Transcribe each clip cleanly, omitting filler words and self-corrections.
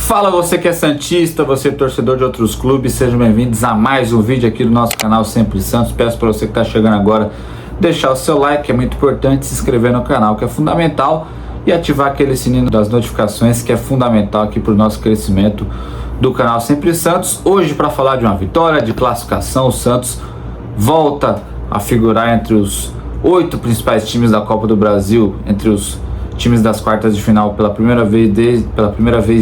Fala você que é santista, você torcedor de outros clubes, sejam bem-vindos a mais um vídeo aqui do nosso canal Sempre Santos. Peço para você que está chegando agora deixar o seu like, que é muito importante, se inscrever no canal, que é fundamental, e ativar aquele sininho das notificações, que é fundamental aqui para o nosso crescimento do canal Sempre Santos. Hoje, para falar de uma vitória, de classificação, o Santos volta a figurar entre os 8 principais times da Copa do Brasil, entre os times das quartas de final pela primeira vez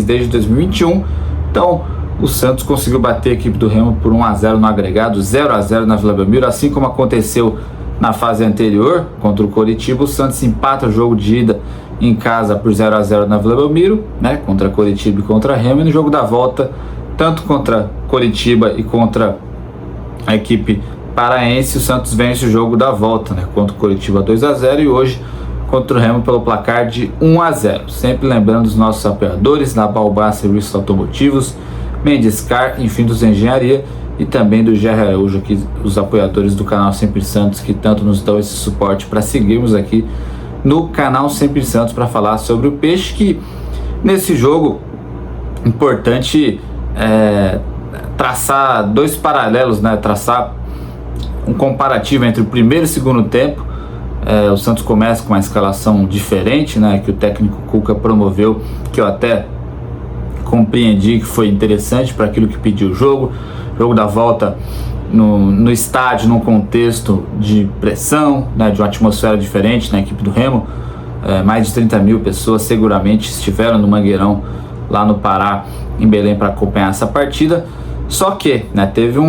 desde 2021. Então o Santos conseguiu bater a equipe do Remo por 1-0 no agregado, 0-0 na Vila Belmiro, assim como aconteceu na fase anterior contra o Coritiba. O Santos empata o jogo de ida em casa por 0-0 na Vila Belmiro, né, contra Coritiba e contra Remo, e no jogo da volta, tanto contra Coritiba e contra a equipe paraense, o Santos vence o jogo da volta, né, contra o Coritiba 2-0 e hoje contra o Remo pelo placar de 1-0. Sempre lembrando os nossos apoiadores da Baobá Serviços Automotivos, Mendescar, Infintos Engenharia, e também do GR Araújo, aqui, os apoiadores do canal Sempre Santos, que tanto nos dão esse suporte para seguirmos aqui no canal Sempre Santos para falar sobre o Peixe, que nesse jogo importante traçar dois paralelos, né? Traçar um comparativo entre o primeiro e o segundo tempo. O Santos começa com uma escalação diferente, né, que o técnico Cuca promoveu, que eu até compreendi que foi interessante para aquilo que pediu o jogo da volta no estádio, num contexto de pressão, né, de uma atmosfera diferente na equipe do Remo. Mais de 30 mil pessoas seguramente estiveram no Mangueirão, lá no Pará, em Belém, para acompanhar essa partida. Só que, né, teve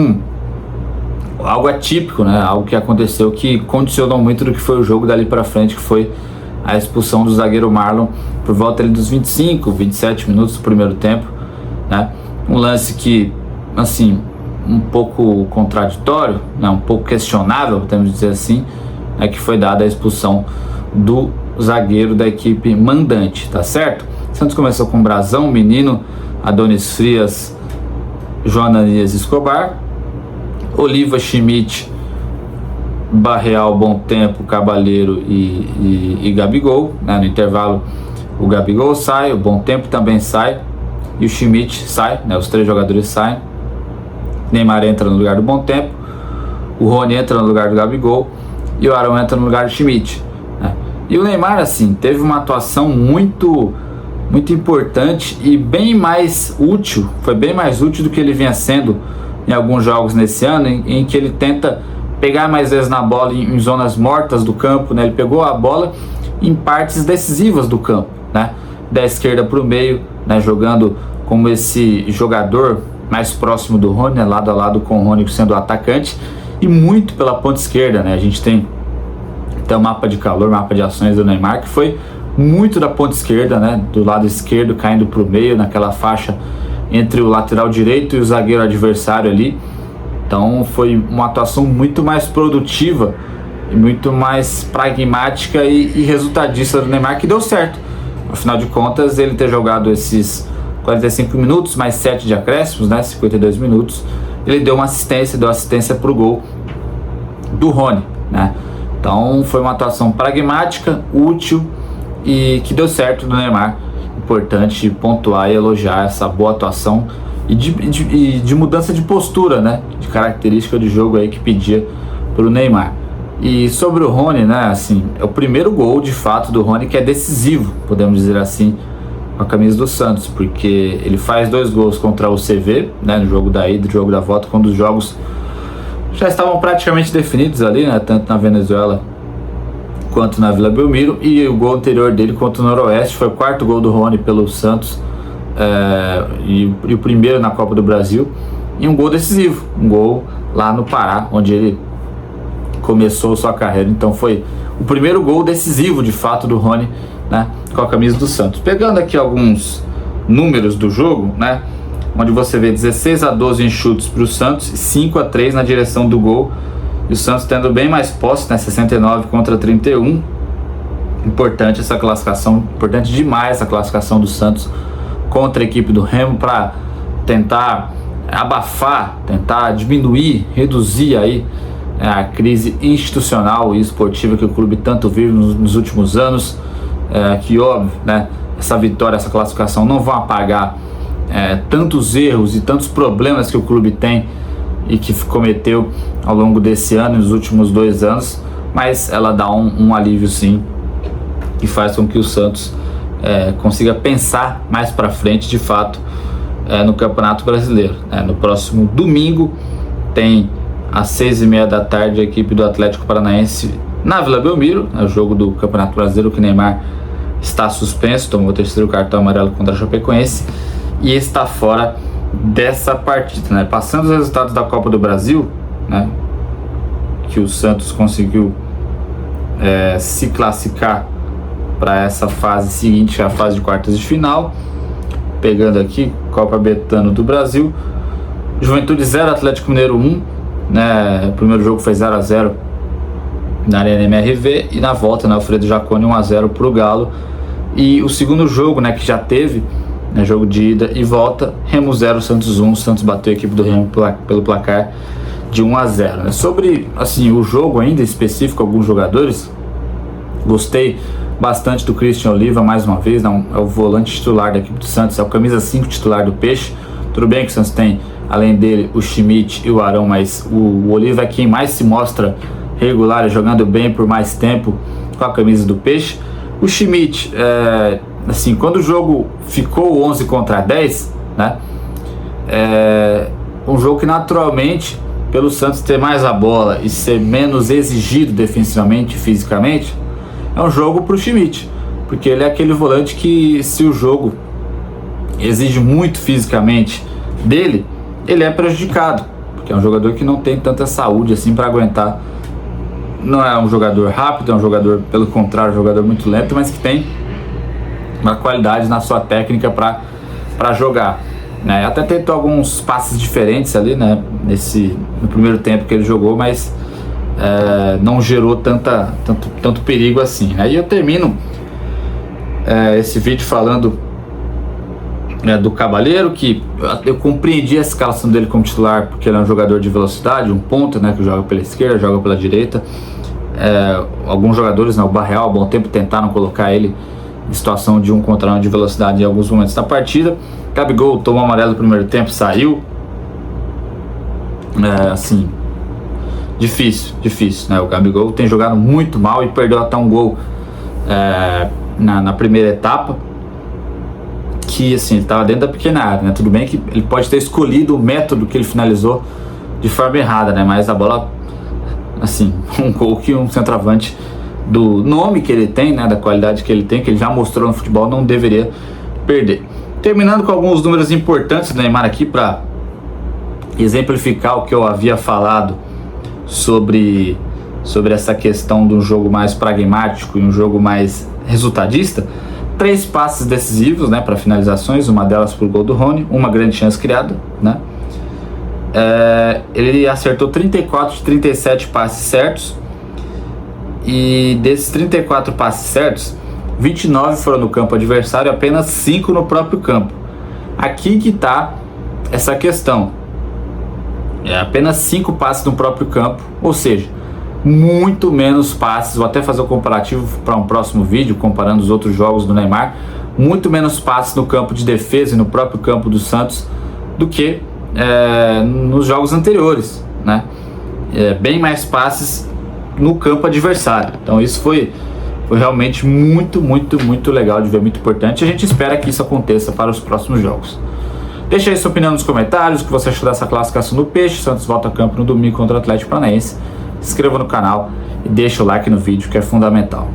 algo atípico, né? Algo que aconteceu que condicionou muito do que foi o jogo dali para frente, que foi a expulsão do zagueiro Marlon por volta ali dos 25, 27 minutos do primeiro tempo, né? Um lance que, assim, um pouco contraditório, né? Um pouco questionável, podemos dizer assim, né? Que foi dada a expulsão do zagueiro da equipe mandante, tá certo? Santos começou com Brazão, Menino, Adonis Frias, Joananias Escobar, Oliva, Schmidt, Barreal, Bom Tempo, Cabaleiro e Gabigol, né? No intervalo o Gabigol sai, o Bom Tempo também sai e o Schmidt sai, né? Os três jogadores saem. Neymar entra no lugar do Bom Tempo, o Rony entra no lugar do Gabigol e o Arão entra no lugar do Schmidt, né? E o Neymar, assim, teve uma atuação muito importante e bem mais útil, foi bem mais útil do que ele vinha sendo em alguns jogos nesse ano, em que ele tenta pegar mais vezes na bola em zonas mortas do campo, né? Ele pegou a bola em partes decisivas do campo, né? Da esquerda para o meio, né? Jogando como esse jogador mais próximo do Rony, né? Lado a lado com o Rony sendo o atacante, e muito pela ponta esquerda, né? A gente tem até o mapa de calor, mapa de ações do Neymar, que foi muito da ponta esquerda, né? Do lado esquerdo caindo para o meio, naquela faixa entre o lateral direito e o zagueiro adversário ali. Então foi uma atuação muito mais produtiva e muito mais pragmática e resultadista do Neymar, que deu certo. Afinal de contas, ele ter jogado esses 45 minutos, mais 7 de acréscimos, né, 52 minutos, ele deu assistência para o gol do Rony, né? Então foi uma atuação pragmática, útil e que deu certo do Neymar. Importante pontuar e elogiar essa boa atuação e de mudança de postura, né? De característica de jogo aí que pedia para o Neymar. E sobre o Rony, né? Assim, é o primeiro gol de fato do Rony que é decisivo, podemos dizer assim, com a camisa do Santos, porque ele faz 2 gols contra o CV, né? No jogo da ida, no jogo da volta, quando os jogos já estavam praticamente definidos ali, né? Tanto na Venezuela quanto na Vila Belmiro, e o gol anterior dele contra o Noroeste foi o 4º gol do Rony pelo Santos, e o primeiro na Copa do Brasil, e um gol decisivo, um gol lá no Pará, onde ele começou sua carreira. Então foi o primeiro gol decisivo de fato do Rony, né, com a camisa do Santos. Pegando aqui alguns números do jogo, né, onde você vê 16-12 em chutes para o Santos e 5-3 na direção do gol, e o Santos tendo bem mais posse, né, 69 contra 31. Importante essa classificação, importante demais essa classificação do Santos contra a equipe do Remo, para tentar abafar, tentar diminuir, reduzir aí a crise institucional e esportiva que o clube tanto vive nos últimos anos. Que óbvio, né, essa vitória, essa classificação não vão apagar tantos erros e tantos problemas que o clube tem e que cometeu ao longo desse ano e nos últimos 2 anos, mas ela dá um alívio sim, e faz com que o Santos consiga pensar mais para frente de fato no Campeonato Brasileiro. No próximo domingo tem às 6h30 da tarde a equipe do Atlético Paranaense na Vila Belmiro, o jogo do Campeonato Brasileiro, que o Neymar está suspenso, tomou o 3º cartão amarelo contra a Chapecoense e está fora dessa partida, Passando os resultados da Copa do Brasil, que o Santos conseguiu se classificar para essa fase seguinte, a fase de quartas de final. Pegando aqui, Copa Betano do Brasil, Juventude 0, Atlético Mineiro 1, O primeiro jogo foi 0-0 na Arena MRV, e na volta, Alfredo Jaconi 1-0 para o Galo. E o segundo jogo, que já teve, jogo de ida e volta, Remo 0, Santos 1. Santos bateu a equipe do Remo pelo placar de 1-0. Sobre o jogo ainda específico, alguns jogadores, gostei bastante do Christian Oliva, mais uma vez, é o volante titular da equipe do Santos, é o camisa 5 titular do Peixe. Tudo bem que o Santos tem, além dele, o Schmidt e o Arão, mas o Oliva é quem mais se mostra regular e jogando bem por mais tempo com a camisa do Peixe. O Schmidt, quando o jogo ficou 11 contra 10, um jogo que naturalmente, pelo Santos ter mais a bola e ser menos exigido defensivamente e fisicamente, é um jogo para o Schmidt, porque ele é aquele volante que, se o jogo exige muito fisicamente dele, ele é prejudicado, porque é um jogador que não tem tanta saúde assim para aguentar. Não é um jogador rápido, é um jogador, pelo contrário, um jogador muito lento, mas que tem uma qualidade na sua técnica para jogar. Até tentou alguns passes diferentes ali, no primeiro tempo que ele jogou, mas não gerou tanto perigo assim. E eu termino esse vídeo falando do Cavaleiro, que eu compreendi a escalação dele como titular, porque ele é um jogador de velocidade, um ponta, que joga pela esquerda, joga pela direita. Alguns jogadores, o Barreal, há bom tempo tentaram colocar ele em situação de 1 contra 1 de velocidade em alguns momentos da partida. Gabigol tomou amarelo no primeiro tempo, saiu. Difícil, O Gabigol tem jogado muito mal e perdeu até um gol na primeira etapa, que ele estava dentro da pequena área, Tudo bem que ele pode ter escolhido o método que ele finalizou de forma errada, mas a bola, um gol que um centroavante do nome que ele tem, da qualidade que ele tem, que ele já mostrou no futebol, não deveria perder. Terminando com alguns números importantes do Neymar aqui, para exemplificar o que eu havia falado sobre essa questão de um jogo mais pragmático e um jogo mais resultadista. 3 passes decisivos, para finalizações, uma delas por gol do Rony, uma grande chance criada, ele acertou 34 de 37 passes certos, e desses 34 passes certos, 29 foram no campo adversário e apenas 5 no próprio campo. Aqui que está essa questão, apenas 5 passes no próprio campo, ou seja, muito menos passes. Vou até fazer um comparativo para um próximo vídeo, comparando os outros jogos do Neymar. Muito menos passes no campo de defesa e no próprio campo do Santos do que nos jogos anteriores, bem mais passes no campo adversário. Então isso foi realmente muito legal de ver, muito importante. A gente espera que isso aconteça para os próximos jogos. Deixa aí sua opinião nos comentários, o que você achou dessa classificação do Peixe. Santos volta a campo no domingo contra o Atlético Paranaense. Se inscreva no canal e deixa o like no vídeo, que é fundamental.